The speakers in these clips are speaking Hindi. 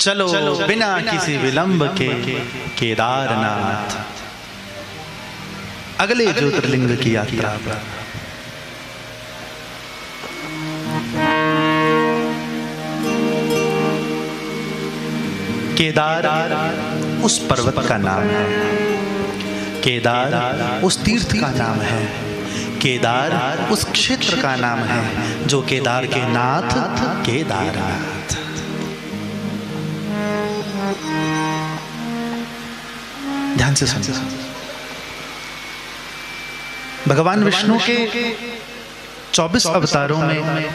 चलो बिना किसी विलंब के केदारनाथ, अगले ज्योतिर्लिंग की यात्रा पर। केदार उस पर्वत का नाम है, केदार उस तीर्थ का नाम है, केदार उस क्षेत्र का नाम है जो केदार के नाथ केदारनाथ। ध्यान से सुनिए। भगवान विष्णु के 24 अवतारों में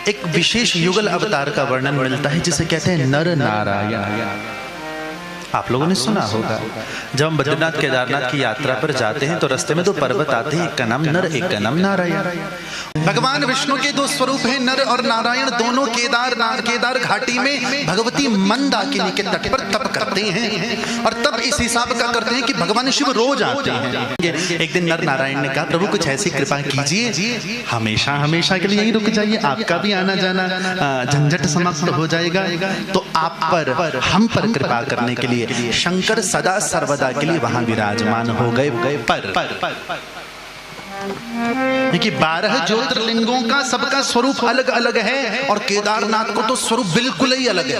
एक विशेष युगल अवतार का वर्णन मिलता है जिसे कहते हैं नर नारायण। आप लोगों ने सुना होगा, जब हम बद्रीनाथ केदारनाथ की यात्रा पर जाते हैं तो रास्ते में दो पर्वत आते हैं, एक का नाम नर, एक का नाम नारायण। भगवान विष्णु के दो स्वरूप हैं, नर और नारायण। दोनों केदार घाटी में भगवती मंदाकिनी के तट पर तप करते हैं और तब इस हिसाब का करते हैं कि भगवान शिव रोज आते हैं। एक दिन नर नारायण ने कहा, प्रभु कुछ ऐसी कृपा कीजिए, हमेशा हमेशा के लिए यहीं रुक जाइए, आपका भी आना जाना झंझट समाप्त हो जाएगा, तो आप पर हम पर कृपा करने के लिए शंकर सदा सर्वदा के लिए वहां विराजमान हो गए। पर देखिए 12 ज्योतिर्लिंगों का सबका स्वरूप अलग अलग है और केदारनाथ को तो स्वरूप बिल्कुल ही अलग है।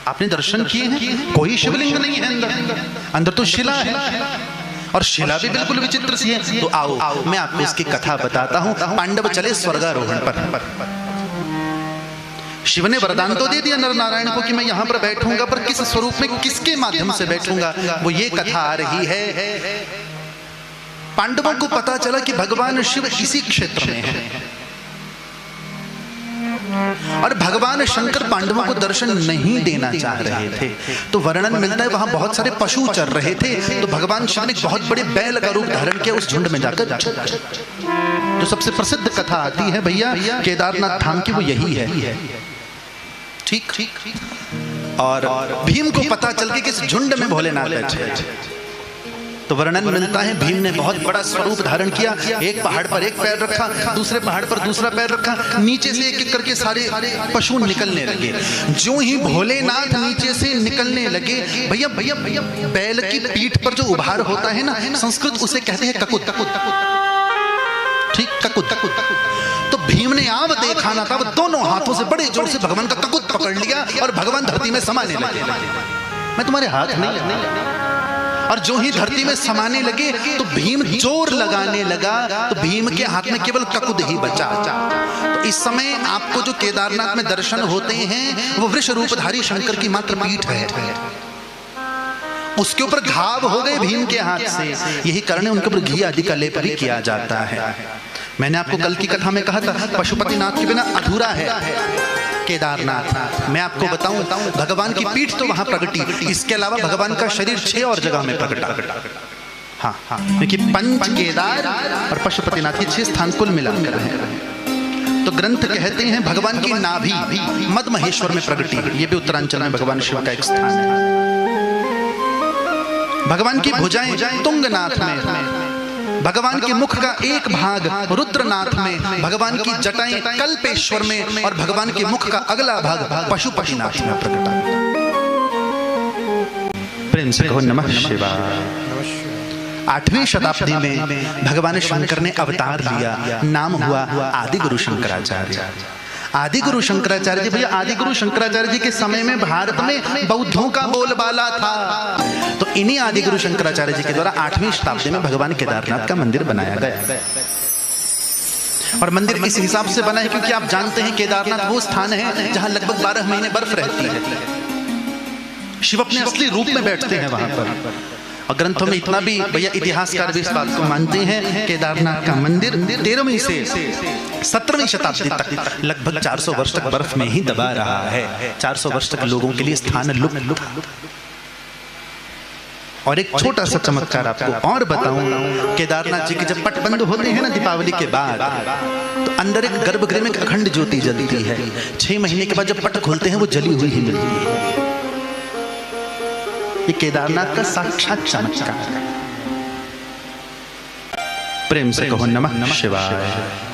आपने दर्शन किए हैं, कोई शिवलिंग नहीं है अंदर तो शिला है और शिला भी बिल्कुल विचित्र सी है। तो आओ मैं आपको इसकी कथा बताता हूं। पांडव चले स्वर्गारोहण पर, शिव ने वरदान तो दे दिया नर नारायण को कि मैं यहां पर बैठूंगा, पर किस स्वरूप में, किसके माध्यम से बैठूंगा, वो ये कथा आ रही है। पांडवों को पता चला कि भगवान शिव इसी क्षेत्र में है और भगवान शंकर पांडवों को दर्शन नहीं देना चाह रहे थे। तो वर्णन मिलता है वहां बहुत सारे पशु चर रहे थे, तो भगवान शिव ने बहुत बड़े बैल का रूप धारण किया, उस झुंड में जाकर जो सबसे प्रसिद्ध कथा आती है भैया केदारनाथ धाम की, वो यही है। ठीक। और भीम को पता चल गया कि इस झुंड में भोलेनाथ बैठे। तो वर्णन मिलता है भीम ने बहुत बड़ा स्वरूप धारण किया, एक पहाड़ पर एक पैर रखा, दूसरे पहाड़ पर दूसरा पैर रखा, नीचे से एक एक करके सारे पशु निकलने लगे। जो ही भोलेनाथ नीचे से निकलने लगे, भैया बैल की पीठ पर जो उभार होता है ना, संस्कृत उसे कहते हैं ककुत। ठीक, ककुत। तो भीम ने आव देखा ना था, वो दोनों हाथों से बड़े जोर से भगवान का ककुत पकड़ लिया और भगवान धरती में समाने लगे। मैं तुम्हारे हाथ नहीं। और जो ही धरती में समाने लगे तो भीम जोर लगाने लगा, तो भीम के हाथ में केवल ककुत ही बचा। तो इस समय आपको जो केदारनाथ में दर्शन होते हैं वो वृष रूपधारी शंकर की मात्र पीठ है, उसके ऊपर घाव हो गए भीम के हाथ से। यही कारण है उनके ऊपर घी आदि का लेप भी किया जाता है। मैंने आपको कल की कथा में कहा था पशुपतिनाथ के बिना अधूरा है केदारनाथ। मैं आपको बताऊं, भगवान की पीठ तो वहां प्रगटी, इसके अलावा भगवान का शरीर 6 और जगह में प्रगटा। हाँ, क्योंकि पंच केदार और पशुपतिनाथ ये 6 स्थान कुल मिलाकर हैं। तो ग्रंथ कहते हैं भगवान की नाभि मद महेश्वर में प्रगटी, ये भी उत्तरांचल में भगवान शिव का एक स्थान है। भगवान की भुजाएं तुंगनाथ में, भगवान के मुख का एक भाग रुद्रनाथ में, भगवान की जटाएं कल्पेश्वर में और भगवान के मुख का अगला भाग पशुपतिनाथ में प्रकटा। प्रेम से कहो नमः शिवाय। 8वीं शताब्दी में भगवान शंकर ने अवतार लिया, नाम हुआ आदि गुरु शंकराचार्य। आदि गुरु शंकराचार्य जी, भैया आदि गुरु शंकराचार्य जी के समय में भारत में बौद्धों का बोलबाला था। तो इन्हीं आदि गुरु शंकराचार्य जी के द्वारा 8वीं शताब्दी में भगवान केदारनाथ का मंदिर बनाया गया। और मंदिर इस हिसाब से बना है क्योंकि आप जानते हैं केदारनाथ वो स्थान है जहां लगभग 12 महीने बर्फ रहती है। शिव अपने असली रूप में बैठते हैं वहां पर। और ग्रंथों में इतना भी भैया इतिहासकार भी इस बात को मानते हैं, केदारनाथ का मंदिर 13वीं से 17वीं शताब्दी तक लगभग 400 वर्ष तक बर्फ में ही दबा रहा है। 400 वर्ष तक लोगों के लिए स्थान लुप्त। और एक छोटा सा चमत्कार आपको और बताऊं, केदारनाथ जी के जब पट बंद होते हैं ना दीपावली के बाद, तो अंदर एक गर्भगृह में अखंड ज्योति जलती है। 6 महीने के बाद जब पट खोलते हैं वो जली हुई ही मिलती है। ये केदारनाथ का साक्षात चमत्कार है। प्रेम से कहो नमः शिवाय।